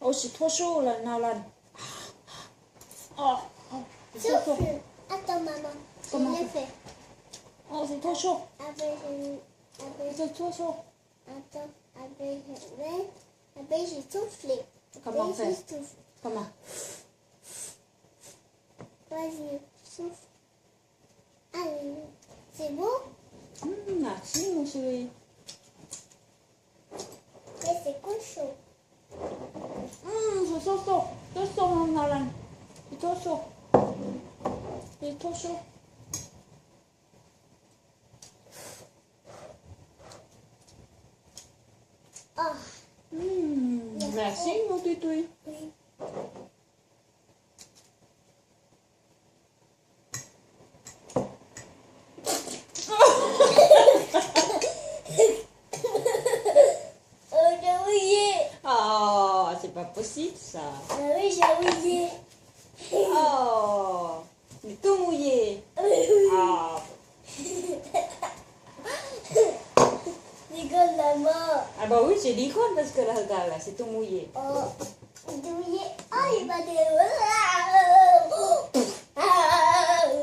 Oh, c'est trop chaud là, Nalan. Oh, c'est trop chaud. Attends, maman. Comment Je l'ai fait. Oh, c'est trop chaud. Avec, C'est trop chaud. attends, avec, j'ai soufflé. Comment Avec, faire? j'ai soufflé. Comment? Vas-y, souffle. Allez, c'est beau? Merci, mon chéri. Mais c'est quoi chaud? C'est trop chaud. C'est trop chaud, mon Nalan. C'est trop chaud. C'est trop chaud. Oh, Merci, mon toutoui. oui. Oh, j'ai oublié. Oh, c'est pas possible ça. Ah oui, j'ai oublié. Oh, il est tout mouillé. Ah, Rigole la mort. ah bah oui, c'est l'icône parce que là, regarde, là, c'est tout mouillé. Oh, j'ai oublié. Oh, il va dire.